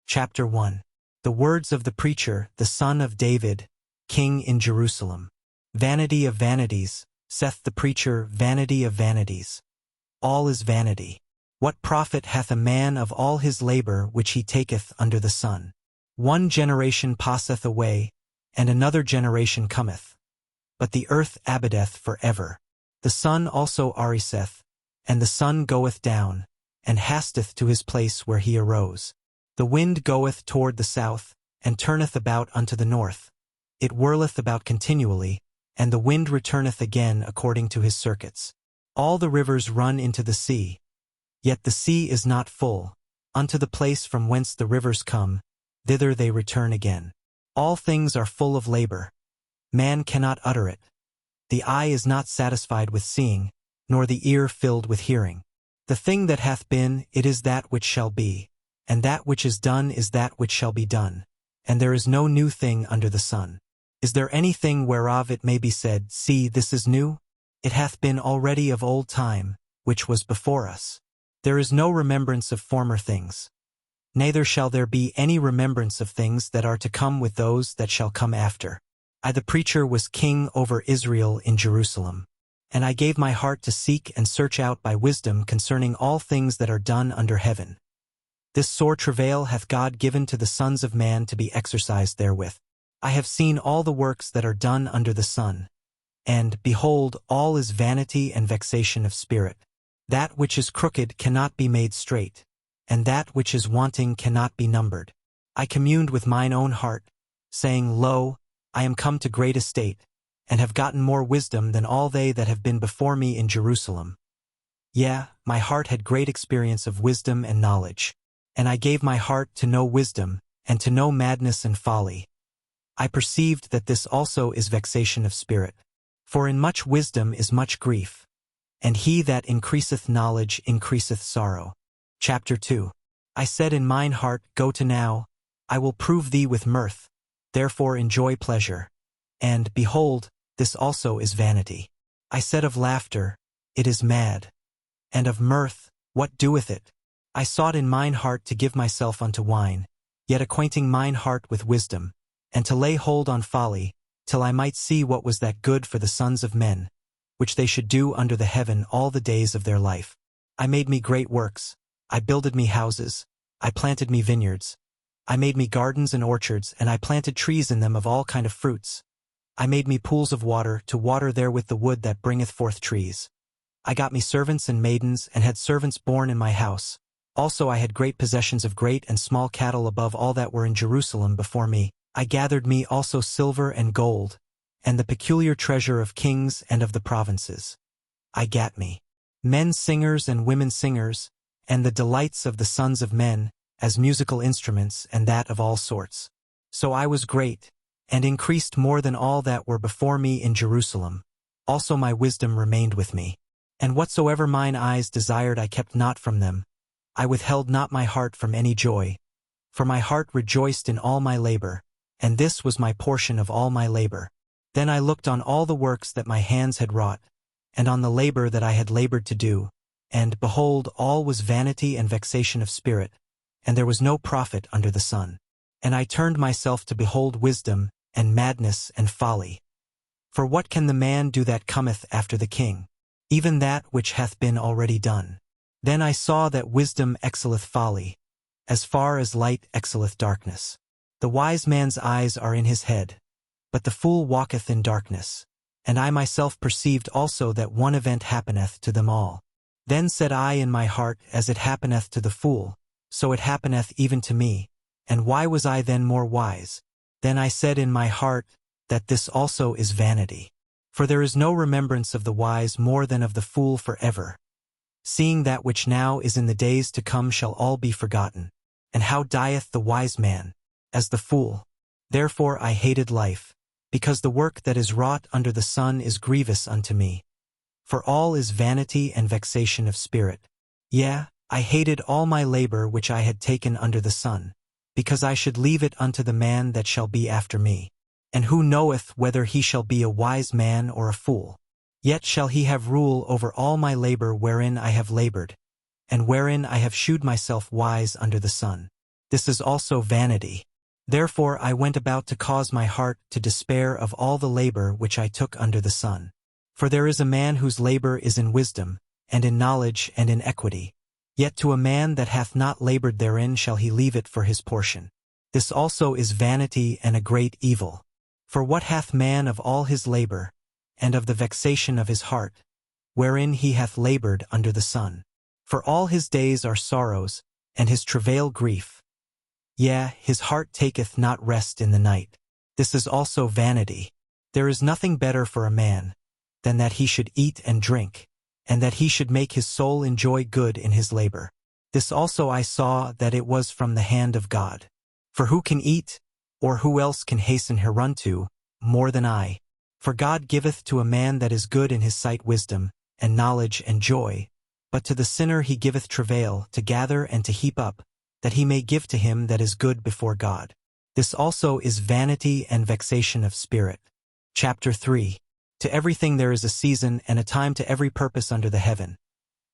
Chapter 1. The words of the preacher, the son of David, king in Jerusalem. Vanity of vanities, saith the preacher, vanity of vanities. All is vanity. What profit hath a man of all his labor which he taketh under the sun? One generation passeth away, and another generation cometh. But the earth abideth for ever. The sun also ariseth, and the sun goeth down, and hasteth to his place where he arose. The wind goeth toward the south, and turneth about unto the north. It whirleth about continually, and the wind returneth again according to his circuits. All the rivers run into the sea, yet the sea is not full. Unto the place from whence the rivers come, thither they return again. All things are full of labor. Man cannot utter it. The eye is not satisfied with seeing, nor the ear filled with hearing. The thing that hath been, it is that which shall be, and that which is done is that which shall be done. And there is no new thing under the sun. Is there anything whereof it may be said, See, this is new? It hath been already of old time, which was before us. There is no remembrance of former things. Neither shall there be any remembrance of things that are to come with those that shall come after. I the preacher was king over Israel in Jerusalem. And I gave my heart to seek and search out by wisdom concerning all things that are done under heaven. This sore travail hath God given to the sons of man to be exercised therewith. I have seen all the works that are done under the sun. And, behold, all is vanity and vexation of spirit. That which is crooked cannot be made straight, and that which is wanting cannot be numbered. I communed with mine own heart, saying, Lo, I am come to great estate, and have gotten more wisdom than all they that have been before me in Jerusalem. Yea, my heart had great experience of wisdom and knowledge. And I gave my heart to know wisdom, and to know madness and folly. I perceived that this also is vexation of spirit. For in much wisdom is much grief, and he that increaseth knowledge increaseth sorrow. Chapter 2. I said in mine heart, Go to now, I will prove thee with mirth, therefore enjoy pleasure. And, behold, this also is vanity. I said of laughter, It is mad. And of mirth, what doeth it? I sought in mine heart to give myself unto wine, yet acquainting mine heart with wisdom, and to lay hold on folly, till I might see what was that good for the sons of men, which they should do under the heaven all the days of their life. I made me great works, I builded me houses, I planted me vineyards, I made me gardens and orchards, and I planted trees in them of all kind of fruits. I made me pools of water, to water therewith the wood that bringeth forth trees. I got me servants and maidens, and had servants born in my house. Also I had great possessions of great and small cattle above all that were in Jerusalem before me. I gathered me also silver and gold, and the peculiar treasure of kings and of the provinces. I gat me men singers and women singers, and the delights of the sons of men, as musical instruments, and that of all sorts. So I was great, and increased more than all that were before me in Jerusalem. Also my wisdom remained with me. And whatsoever mine eyes desired I kept not from them. I withheld not my heart from any joy. For my heart rejoiced in all my labor, and this was my portion of all my labor. Then I looked on all the works that my hands had wrought, and on the labor that I had labored to do, and, behold, all was vanity and vexation of spirit, and there was no profit under the sun. And I turned myself to behold wisdom, and madness, and folly. For what can the man do that cometh after the king? Even that which hath been already done. Then I saw that wisdom excelleth folly, as far as light excelleth darkness. The wise man's eyes are in his head, but the fool walketh in darkness. And I myself perceived also that one event happeneth to them all. Then said I in my heart, As it happeneth to the fool, so it happeneth even to me. And why was I then more wise? Then I said in my heart, That this also is vanity. For there is no remembrance of the wise more than of the fool forever. Seeing that which now is in the days to come shall all be forgotten. And how dieth the wise man? As the fool. Therefore I hated life, because the work that is wrought under the sun is grievous unto me. For all is vanity and vexation of spirit. Yea, I hated all my labor which I had taken under the sun, because I should leave it unto the man that shall be after me. And who knoweth whether he shall be a wise man or a fool? Yet shall he have rule over all my labor wherein I have labored, and wherein I have shewed myself wise under the sun. This is also vanity. Therefore I went about to cause my heart to despair of all the labor which I took under the sun. For there is a man whose labor is in wisdom, and in knowledge, and in equity. Yet to a man that hath not labored therein shall he leave it for his portion. This also is vanity and a great evil. For what hath man of all his labor, and of the vexation of his heart, wherein he hath labored under the sun? For all his days are sorrows, and his travail grief. Yea, his heart taketh not rest in the night. This is also vanity. There is nothing better for a man, than that he should eat and drink, and that he should make his soul enjoy good in his labor. This also I saw that it was from the hand of God. For who can eat, or who else can hasten hereunto, more than I? For God giveth to a man that is good in his sight wisdom, and knowledge and joy, but to the sinner he giveth travail, to gather and to heap up, that he may give to him that is good before God. This also is vanity and vexation of spirit. Chapter 3. To everything there is a season and a time to every purpose under the heaven.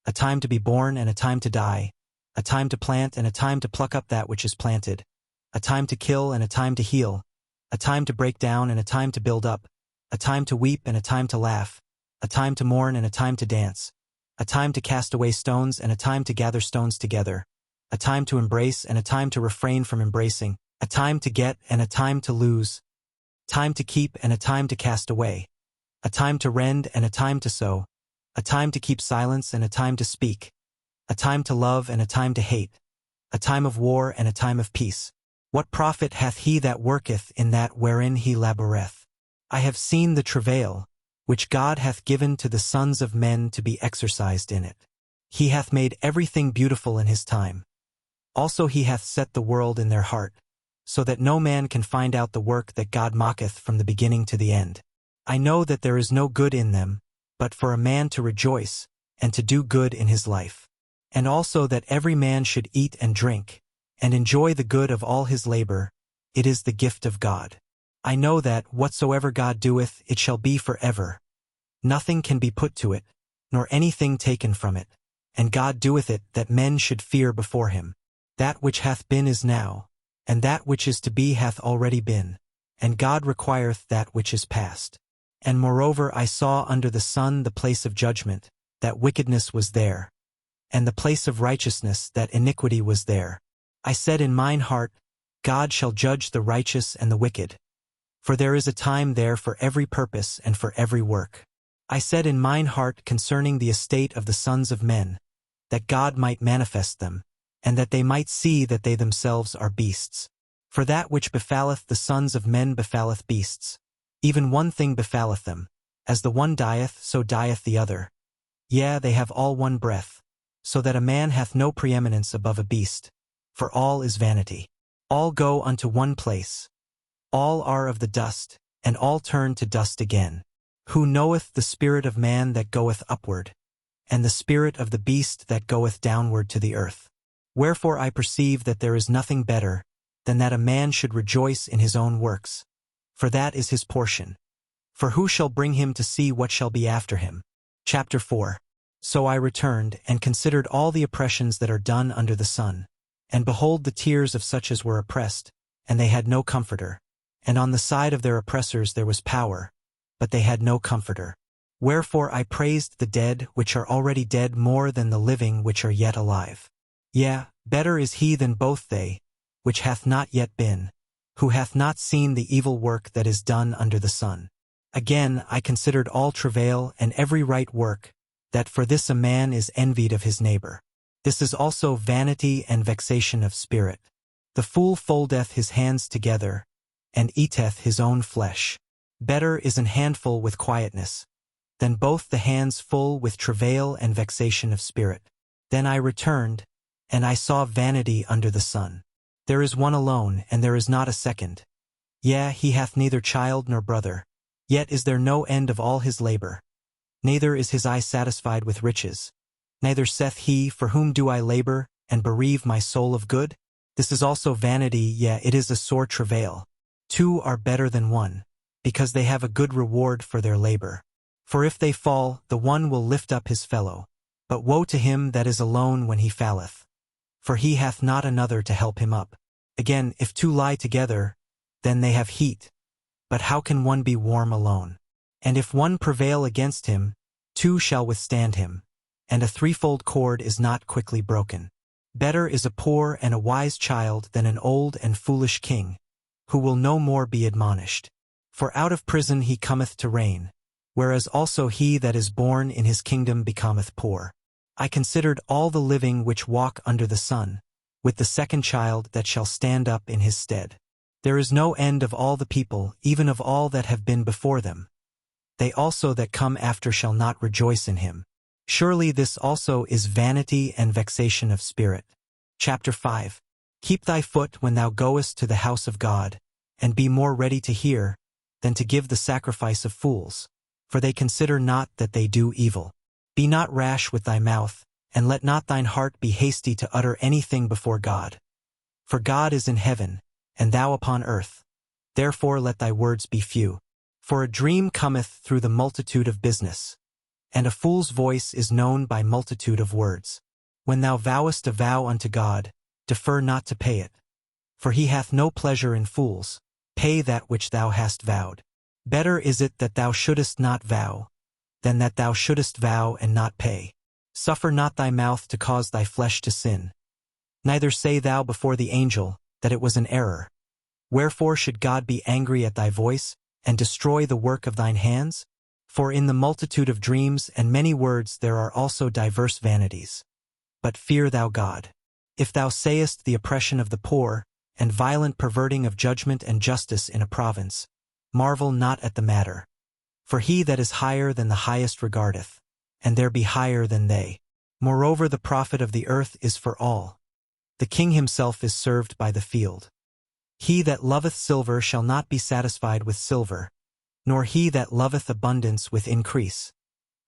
A time to be born and a time to die, a time to plant and a time to pluck up that which is planted, a time to kill and a time to heal, a time to break down and a time to build up, a time to weep and a time to laugh, a time to mourn and a time to dance, a time to cast away stones and a time to gather stones together, a time to embrace and a time to refrain from embracing, a time to get and a time to lose, time to keep and a time to cast away, a time to rend and a time to sow, a time to keep silence and a time to speak, a time to love and a time to hate, a time of war and a time of peace. What profit hath he that worketh in that wherein he laboureth? I have seen the travail, which God hath given to the sons of men to be exercised in it. He hath made everything beautiful in his time. Also he hath set the world in their heart, so that no man can find out the work that God mocketh from the beginning to the end. I know that there is no good in them, but for a man to rejoice, and to do good in his life. And also that every man should eat and drink, and enjoy the good of all his labor. It is the gift of God. I know that whatsoever God doeth, it shall be forever. Nothing can be put to it, nor anything taken from it. And God doeth it that men should fear before him. That which hath been is now, and that which is to be hath already been, and God requireth that which is past. And moreover I saw under the sun the place of judgment, that wickedness was there, and the place of righteousness, that iniquity was there. I said in mine heart, God shall judge the righteous and the wicked. For there is a time there for every purpose and for every work. I said in mine heart concerning the estate of the sons of men, that God might manifest them, and that they might see that they themselves are beasts. For that which befalleth the sons of men befalleth beasts. Even one thing befalleth them. As the one dieth, so dieth the other. Yea, they have all one breath, so that a man hath no preeminence above a beast. For all is vanity. All go unto one place. All are of the dust, and all turn to dust again. Who knoweth the spirit of man that goeth upward, and the spirit of the beast that goeth downward to the earth? Wherefore I perceive that there is nothing better than that a man should rejoice in his own works, for that is his portion. For who shall bring him to see what shall be after him? Chapter 4. So I returned, and considered all the oppressions that are done under the sun. And behold the tears of such as were oppressed, and they had no comforter. And on the side of their oppressors there was power, but they had no comforter. Wherefore I praised the dead which are already dead more than the living which are yet alive. Yea, better is he than both they, which hath not yet been, who hath not seen the evil work that is done under the sun. Again I considered all travail and every right work, that for this a man is envied of his neighbor. This is also vanity and vexation of spirit. The fool foldeth his hands together, and eateth his own flesh. Better is an handful with quietness, than both the hands full with travail and vexation of spirit. Then I returned, and I saw vanity under the sun. There is one alone, and there is not a second. Yea, he hath neither child nor brother. Yet is there no end of all his labor. Neither is his eye satisfied with riches. Neither saith he, for whom do I labor, and bereave my soul of good? This is also vanity, yea, it is a sore travail. Two are better than one, because they have a good reward for their labor. For if they fall, the one will lift up his fellow. But woe to him that is alone when he falleth, for he hath not another to help him up. Again, if two lie together, then they have heat. But how can one be warm alone? And if one prevail against him, two shall withstand him. And a threefold cord is not quickly broken. Better is a poor and a wise child than an old and foolish king, who will no more be admonished. For out of prison he cometh to reign, whereas also he that is born in his kingdom becometh poor. I considered all the living which walk under the sun, with the second child that shall stand up in his stead. There is no end of all the people, even of all that have been before them. They also that come after shall not rejoice in him. Surely this also is vanity and vexation of spirit. Chapter 5. Keep thy foot when thou goest to the house of God, and be more ready to hear, than to give the sacrifice of fools, for they consider not that they do evil. Be not rash with thy mouth, and let not thine heart be hasty to utter anything before God. For God is in heaven, and thou upon earth. Therefore let thy words be few. For a dream cometh through the multitude of business, and a fool's voice is known by multitude of words. When thou vowest a vow unto God, defer not to pay it. For he hath no pleasure in fools. Pay that which thou hast vowed. Better is it that thou shouldest not vow, than that thou shouldest vow and not pay. Suffer not thy mouth to cause thy flesh to sin. Neither say thou before the angel, that it was an error. Wherefore should God be angry at thy voice, and destroy the work of thine hands? For in the multitude of dreams and many words there are also diverse vanities. But fear thou God. If thou sayest the oppression of the poor, and violent perverting of judgment and justice in a province, marvel not at the matter. For he that is higher than the highest regardeth, and there be higher than they. Moreover the profit of the earth is for all. The king himself is served by the field. He that loveth silver shall not be satisfied with silver, nor he that loveth abundance with increase.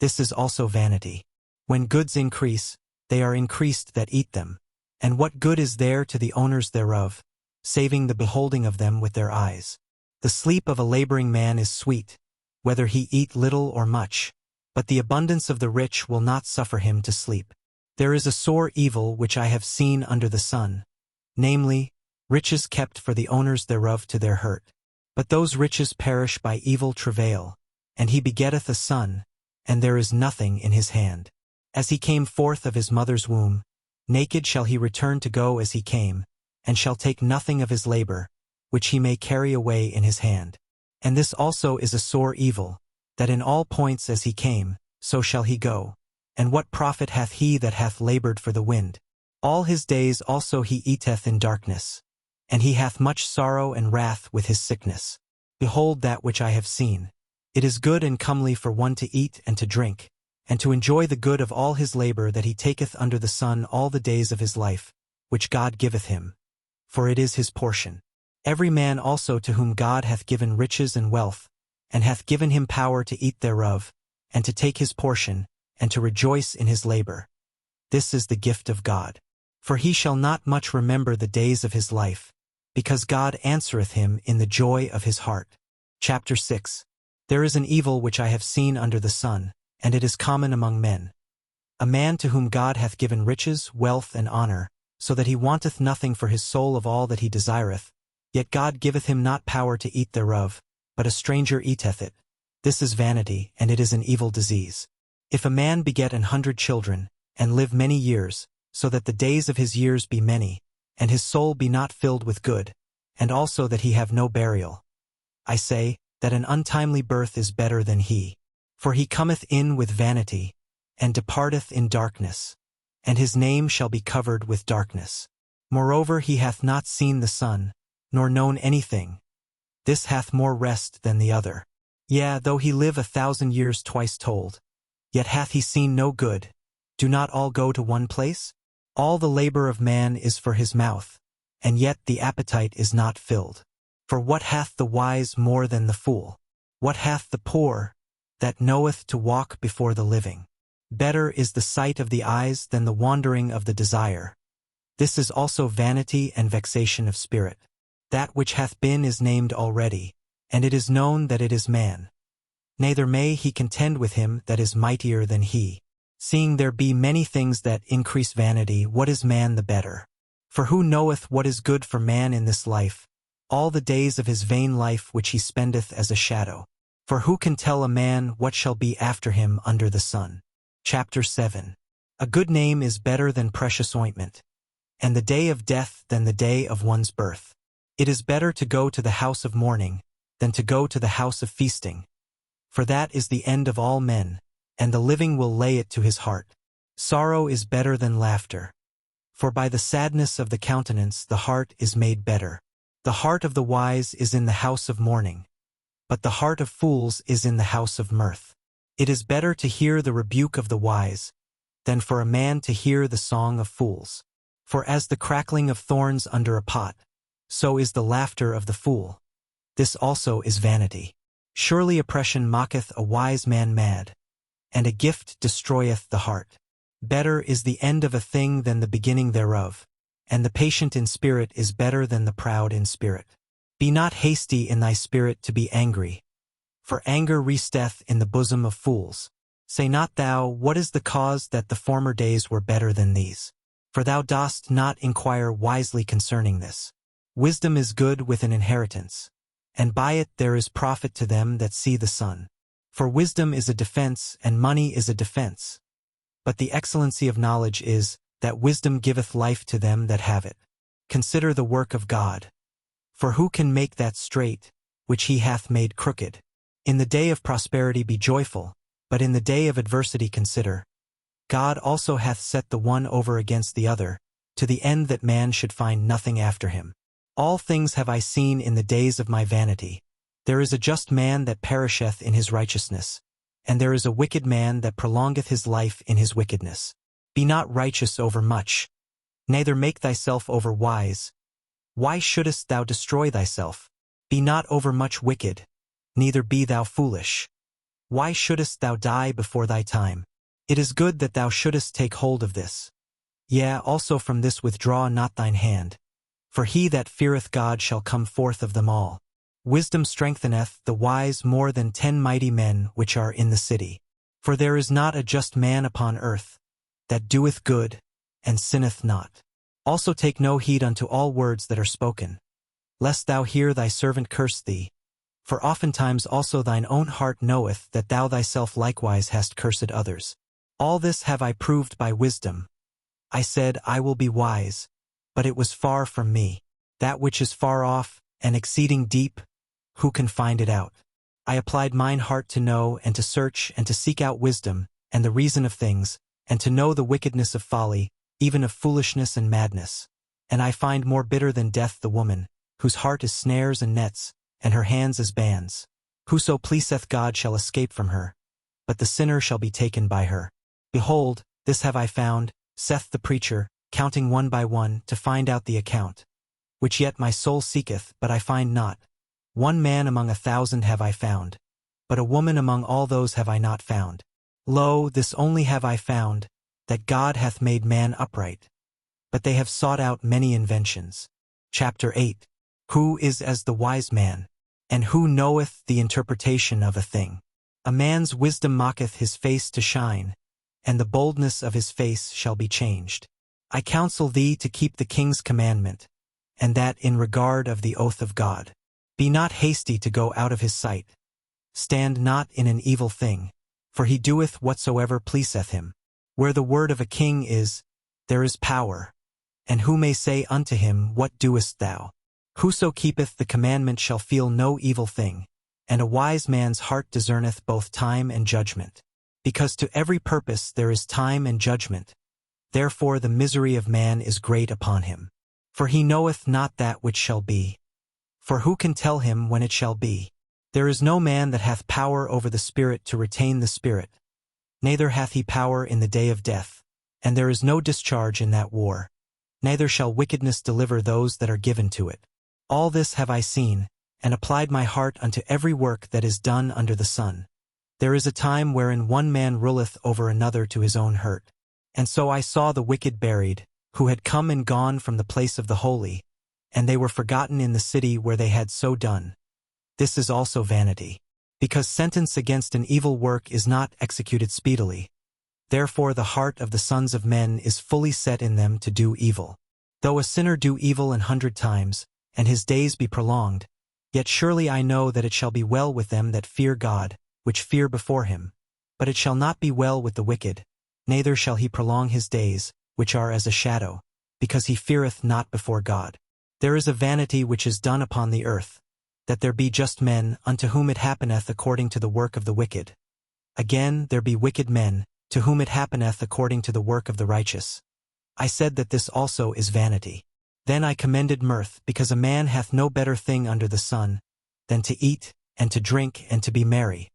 This is also vanity. When goods increase, they are increased that eat them. And what good is there to the owners thereof, saving the beholding of them with their eyes? The sleep of a laboring man is sweet, whether he eat little or much, but the abundance of the rich will not suffer him to sleep. There is a sore evil which I have seen under the sun, namely, riches kept for the owners thereof to their hurt. But those riches perish by evil travail, and he begetteth a son, and there is nothing in his hand. As he came forth of his mother's womb, naked shall he return to go as he came, and shall take nothing of his labor, which he may carry away in his hand. And this also is a sore evil, that in all points as he came, so shall he go. And what profit hath he that hath labored for the wind? All his days also he eateth in darkness, and he hath much sorrow and wrath with his sickness. Behold that which I have seen. It is good and comely for one to eat and to drink, and to enjoy the good of all his labor that he taketh under the sun all the days of his life, which God giveth him. For it is his portion. Every man also to whom God hath given riches and wealth, and hath given him power to eat thereof, and to take his portion, and to rejoice in his labor. This is the gift of God. For he shall not much remember the days of his life, because God answereth him in the joy of his heart. Chapter 6. There is an evil which I have seen under the sun, and it is common among men. A man to whom God hath given riches, wealth, and honor, so that he wanteth nothing for his soul of all that he desireth, yet God giveth him not power to eat thereof, but a stranger eateth it. This is vanity, and it is an evil disease. If a man beget 100 children, and live many years, so that the days of his years be many, and his soul be not filled with good, and also that he have no burial, I say, that an untimely birth is better than he. For he cometh in with vanity, and departeth in darkness, and his name shall be covered with darkness. Moreover he hath not seen the sun, nor known anything. This hath more rest than the other. Yea, though he live 1,000 years twice told, yet hath he seen no good. Do not all go to one place? All the labor of man is for his mouth, and yet the appetite is not filled. For what hath the wise more than the fool? What hath the poor, that knoweth to walk before the living? Better is the sight of the eyes than the wandering of the desire. This is also vanity and vexation of spirit. That which hath been is named already, and it is known that it is man. Neither may he contend with him that is mightier than he. Seeing there be many things that increase vanity, what is man the better? For who knoweth what is good for man in this life, all the days of his vain life which he spendeth as a shadow? For who can tell a man what shall be after him under the sun? Chapter 7. A good name is better than precious ointment, and the day of death than the day of one's birth. It is better to go to the house of mourning than to go to the house of feasting, for that is the end of all men, and the living will lay it to his heart. Sorrow is better than laughter, for by the sadness of the countenance the heart is made better. The heart of the wise is in the house of mourning, but the heart of fools is in the house of mirth. It is better to hear the rebuke of the wise than for a man to hear the song of fools. For as the crackling of thorns under a pot, so is the laughter of the fool. This also is vanity. Surely oppression mocketh a wise man mad, and a gift destroyeth the heart. Better is the end of a thing than the beginning thereof, and the patient in spirit is better than the proud in spirit. Be not hasty in thy spirit to be angry, for anger resteth in the bosom of fools. Say not thou, what is the cause that the former days were better than these? For thou dost not inquire wisely concerning this. Wisdom is good with an inheritance, and by it there is profit to them that see the sun. For wisdom is a defense, and money is a defense. But the excellency of knowledge is, that wisdom giveth life to them that have it. Consider the work of God. For who can make that straight, which he hath made crooked? In the day of prosperity be joyful, but in the day of adversity consider. God also hath set the one over against the other, to the end that man should find nothing after him. All things have I seen in the days of my vanity. There is a just man that perisheth in his righteousness, and there is a wicked man that prolongeth his life in his wickedness. Be not righteous over much, neither make thyself over wise. Why shouldest thou destroy thyself? Be not overmuch wicked, neither be thou foolish. Why shouldest thou die before thy time? It is good that thou shouldest take hold of this. Yea, also from this withdraw not thine hand. For he that feareth God shall come forth of them all. Wisdom strengtheneth the wise more than 10 mighty men which are in the city. For there is not a just man upon earth, that doeth good, and sinneth not. Also take no heed unto all words that are spoken, lest thou hear thy servant curse thee. For oftentimes also thine own heart knoweth that thou thyself likewise hast cursed others. All this have I proved by wisdom. I said, I will be wise, but it was far from me. That which is far off, and exceeding deep, who can find it out? I applied mine heart to know, and to search, and to seek out wisdom, and the reason of things, and to know the wickedness of folly, even of foolishness and madness. And I find more bitter than death the woman, whose heart is snares and nets, and her hands as bands. Whoso pleaseth God shall escape from her, but the sinner shall be taken by her. Behold, this have I found, saith the preacher, counting one by one, to find out the account, which yet my soul seeketh, but I find not. One man among 1,000 have I found, but a woman among all those have I not found. Lo, this only have I found, that God hath made man upright. But they have sought out many inventions. Chapter 8. Who is as the wise man, and who knoweth the interpretation of a thing? A man's wisdom mocketh his face to shine, and the boldness of his face shall be changed. I counsel thee to keep the king's commandment, and that in regard of the oath of God. Be not hasty to go out of his sight. Stand not in an evil thing, for he doeth whatsoever pleaseth him. Where the word of a king is, there is power. And who may say unto him, What doest thou? Whoso keepeth the commandment shall feel no evil thing, and a wise man's heart discerneth both time and judgment. Because to every purpose there is time and judgment. Therefore the misery of man is great upon him. For he knoweth not that which shall be. For who can tell him when it shall be? There is no man that hath power over the spirit to retain the spirit, neither hath he power in the day of death, and there is no discharge in that war, neither shall wickedness deliver those that are given to it. All this have I seen, and applied my heart unto every work that is done under the sun. There is a time wherein one man ruleth over another to his own hurt. And so I saw the wicked buried, who had come and gone from the place of the holy, and they were forgotten in the city where they had so done. This is also vanity. Because sentence against an evil work is not executed speedily. Therefore the heart of the sons of men is fully set in them to do evil. Though a sinner do evil 100 times, and his days be prolonged, yet surely I know that it shall be well with them that fear God, which fear before him. But it shall not be well with the wicked, neither shall he prolong his days, which are as a shadow, because he feareth not before God. There is a vanity which is done upon the earth, that there be just men, unto whom it happeneth according to the work of the wicked. Again there be wicked men, to whom it happeneth according to the work of the righteous. I said that this also is vanity. Then I commended mirth, because a man hath no better thing under the sun, than to eat, and to drink, and to be merry.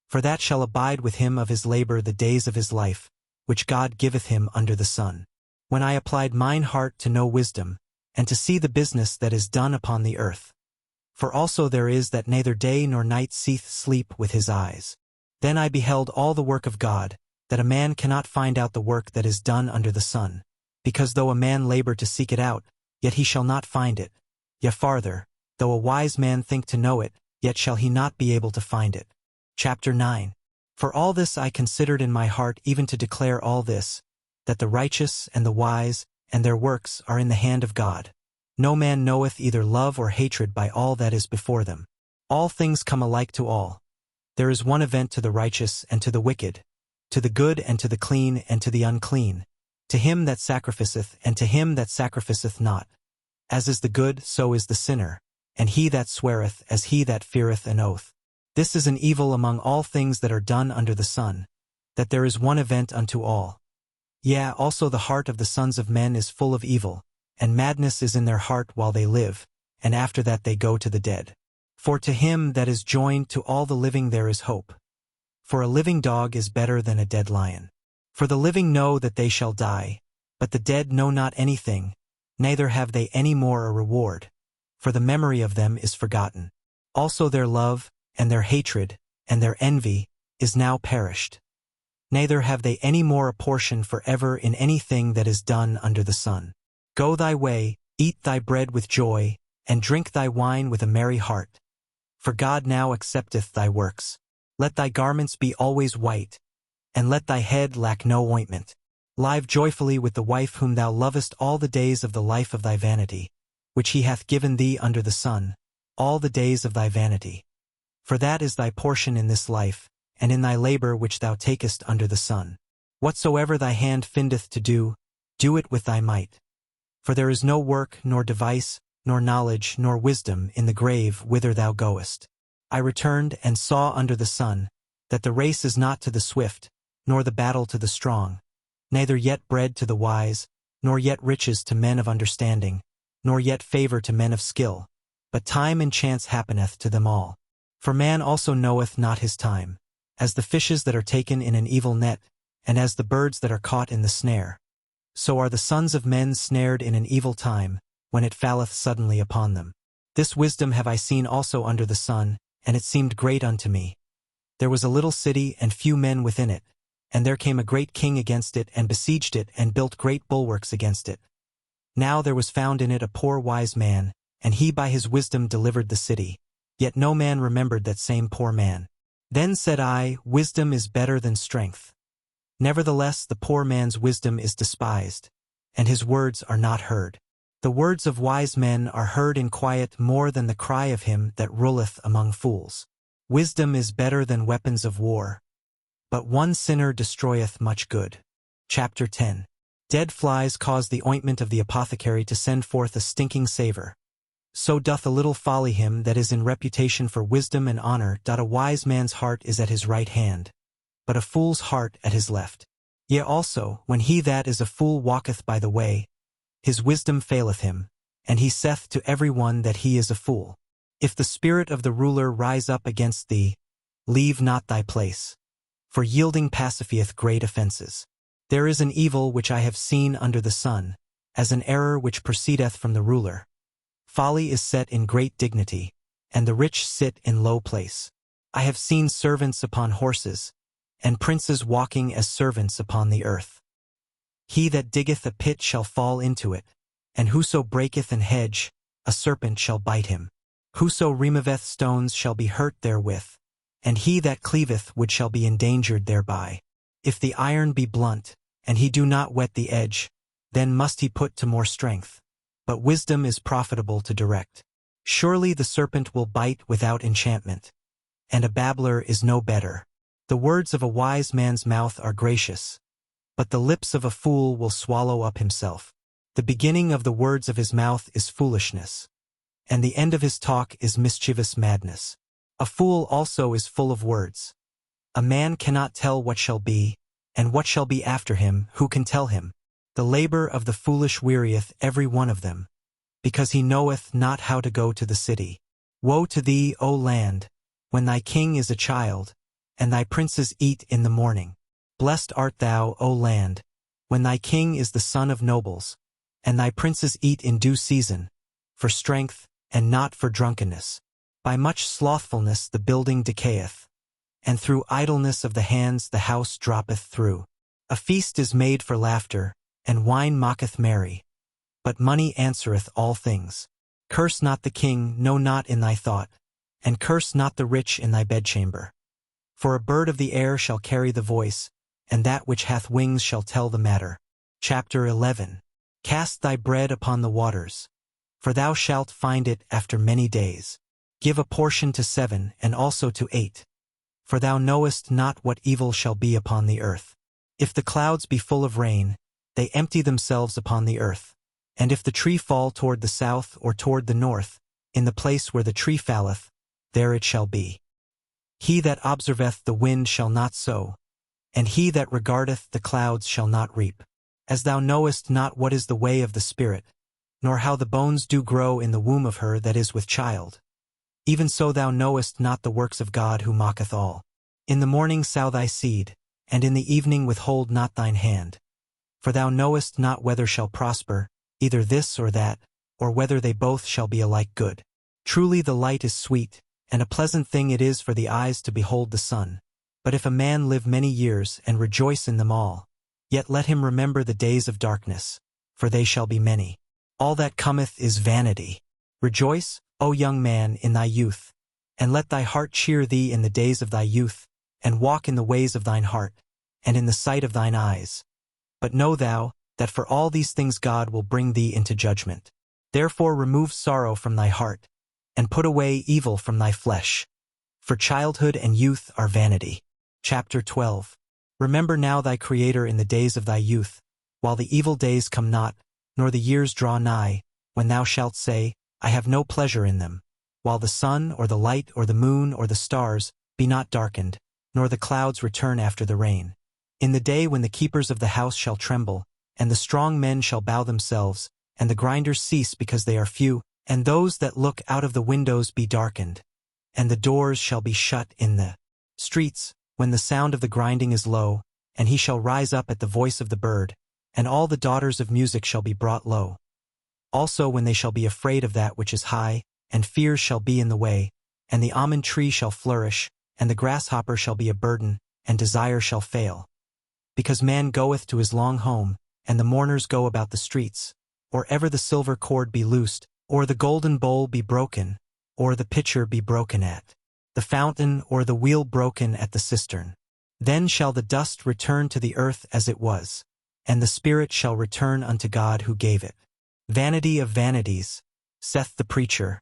For that shall abide with him of his labor the days of his life, which God giveth him under the sun. When I applied mine heart to know wisdom, and to see the business that is done upon the earth. For also there is that neither day nor night seeth sleep with his eyes. Then I beheld all the work of God, that a man cannot find out the work that is done under the sun, because though a man labor to seek it out, yet he shall not find it. Yea farther, though a wise man think to know it, yet shall he not be able to find it. Chapter 9. For all this I considered in my heart even to declare all this, that the righteous and the wise, and their works are in the hand of God. No man knoweth either love or hatred by all that is before them. All things come alike to all. There is one event to the righteous and to the wicked, to the good and to the clean and to the unclean, to him that sacrificeth and to him that sacrificeth not. As is the good, so is the sinner, and he that sweareth as he that feareth an oath. This is an evil among all things that are done under the sun, that there is one event unto all. Yea, also the heart of the sons of men is full of evil, and madness is in their heart while they live, and after that they go to the dead. For to him that is joined to all the living there is hope. For a living dog is better than a dead lion. For the living know that they shall die, but the dead know not anything, neither have they any more a reward, for the memory of them is forgotten. Also their love, and their hatred, and their envy, is now perished. Neither have they any more a portion forever in anything that is done under the sun. Go thy way, eat thy bread with joy, and drink thy wine with a merry heart. For God now accepteth thy works. Let thy garments be always white, and let thy head lack no ointment. Live joyfully with the wife whom thou lovest all the days of the life of thy vanity, which he hath given thee under the sun, all the days of thy vanity. For that is thy portion in this life, and in thy labor which thou takest under the sun. Whatsoever thy hand findeth to do, do it with thy might. For there is no work, nor device, nor knowledge, nor wisdom in the grave whither thou goest. I returned and saw under the sun, that the race is not to the swift, nor the battle to the strong, neither yet bread to the wise, nor yet riches to men of understanding, nor yet favor to men of skill, but time and chance happeneth to them all. For man also knoweth not his time, as the fishes that are taken in an evil net, and as the birds that are caught in the snare. So are the sons of men snared in an evil time, when it falleth suddenly upon them. This wisdom have I seen also under the sun, and it seemed great unto me. There was a little city and few men within it, and there came a great king against it and besieged it and built great bulwarks against it. Now there was found in it a poor wise man, and he by his wisdom delivered the city. Yet no man remembered that same poor man. Then said I, wisdom is better than strength. Nevertheless the poor man's wisdom is despised, and his words are not heard. The words of wise men are heard in quiet more than the cry of him that ruleth among fools. Wisdom is better than weapons of war, but one sinner destroyeth much good. Chapter 10. Dead flies cause the ointment of the apothecary to send forth a stinking savor. So doth a little folly him that is in reputation for wisdom and honor. A wise man's heart is at his right hand, but a fool's heart at his left. Yea also, when he that is a fool walketh by the way, his wisdom faileth him, and he saith to every one that he is a fool. If the spirit of the ruler rise up against thee, leave not thy place, for yielding pacifieth great offenses. There is an evil which I have seen under the sun, as an error which proceedeth from the ruler. Folly is set in great dignity, and the rich sit in low place. I have seen servants upon horses, and princes walking as servants upon the earth. He that diggeth a pit shall fall into it, and whoso breaketh an hedge, a serpent shall bite him. Whoso removeth stones shall be hurt therewith, and he that cleaveth wood shall be endangered thereby. If the iron be blunt, and he do not whet the edge, then must he put to more strength. but wisdom is profitable to direct. Surely the serpent will bite without enchantment, and a babbler is no better. The words of a wise man's mouth are gracious, but the lips of a fool will swallow up himself. The beginning of the words of his mouth is foolishness, and the end of his talk is mischievous madness. A fool also is full of words. A man cannot tell what shall be, and what shall be after him, who can tell him? The labor of the foolish wearieth every one of them, because he knoweth not how to go to the city. Woe to thee, O land, when thy king is a child, and thy princes eat in the morning. Blessed art thou, O land, when thy king is the son of nobles, and thy princes eat in due season, for strength, and not for drunkenness. By much slothfulness the building decayeth, and through idleness of the hands the house droppeth through. A feast is made for laughter, and wine mocketh merry, but money answereth all things. Curse not the king, no, not in thy thought, and curse not the rich in thy bedchamber. For a bird of the air shall carry the voice, and that which hath wings shall tell the matter. Chapter 11. Cast thy bread upon the waters, for thou shalt find it after many days. Give a portion to 7, and also to 8, for thou knowest not what evil shall be upon the earth. If the clouds be full of rain, they empty themselves upon the earth. And if the tree fall toward the south or toward the north, in the place where the tree falleth, there it shall be. He that observeth the wind shall not sow, and he that regardeth the clouds shall not reap. As thou knowest not what is the way of the Spirit, nor how the bones do grow in the womb of her that is with child, even so thou knowest not the works of God who mocketh all. In the morning sow thy seed, and in the evening withhold not thine hand. For thou knowest not whether shall prosper, either this or that, or whether they both shall be alike good. Truly the light is sweet, and a pleasant thing it is for the eyes to behold the sun. But if a man live many years and rejoice in them all, yet let him remember the days of darkness, for they shall be many. All that cometh is vanity. Rejoice, O young man, in thy youth, and let thy heart cheer thee in the days of thy youth, and walk in the ways of thine heart, and in the sight of thine eyes. But know thou, that for all these things God will bring thee into judgment. Therefore remove sorrow from thy heart, and put away evil from thy flesh. For childhood and youth are vanity. Chapter 12. Remember now thy Creator in the days of thy youth, while the evil days come not, nor the years draw nigh, when thou shalt say, I have no pleasure in them, while the sun or the light or the moon or the stars be not darkened, nor the clouds return after the rain. In the day when the keepers of the house shall tremble, and the strong men shall bow themselves, and the grinders cease because they are few, and those that look out of the windows be darkened, and the doors shall be shut in the streets, when the sound of the grinding is low, and he shall rise up at the voice of the bird, and all the daughters of music shall be brought low. Also when they shall be afraid of that which is high, and fears shall be in the way, and the almond tree shall flourish, and the grasshopper shall be a burden, and desire shall fail. Because man goeth to his long home, and the mourners go about the streets, or ever the silver cord be loosed, or the golden bowl be broken, or the pitcher be broken at the fountain, or the wheel broken at the cistern. Then shall the dust return to the earth as it was, and the spirit shall return unto God who gave it. Vanity of vanities, saith the preacher,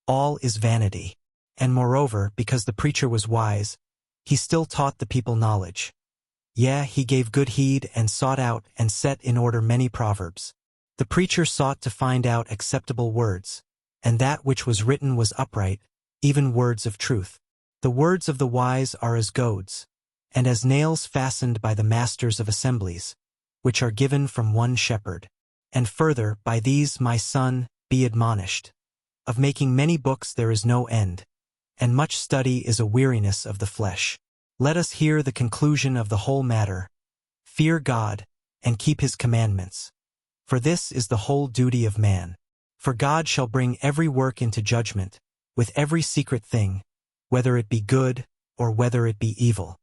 all is vanity. And moreover, because the preacher was wise, he still taught the people knowledge. Yea, he gave good heed, and sought out and set in order many proverbs. The preacher sought to find out acceptable words, and that which was written was upright, even words of truth. The words of the wise are as goads, and as nails fastened by the masters of assemblies, which are given from one shepherd. And further, by these, my son, be admonished. Of making many books there is no end, and much study is a weariness of the flesh. Let us hear the conclusion of the whole matter. Fear God, and keep his commandments. For this is the whole duty of man. For God shall bring every work into judgment, with every secret thing, whether it be good, or whether it be evil.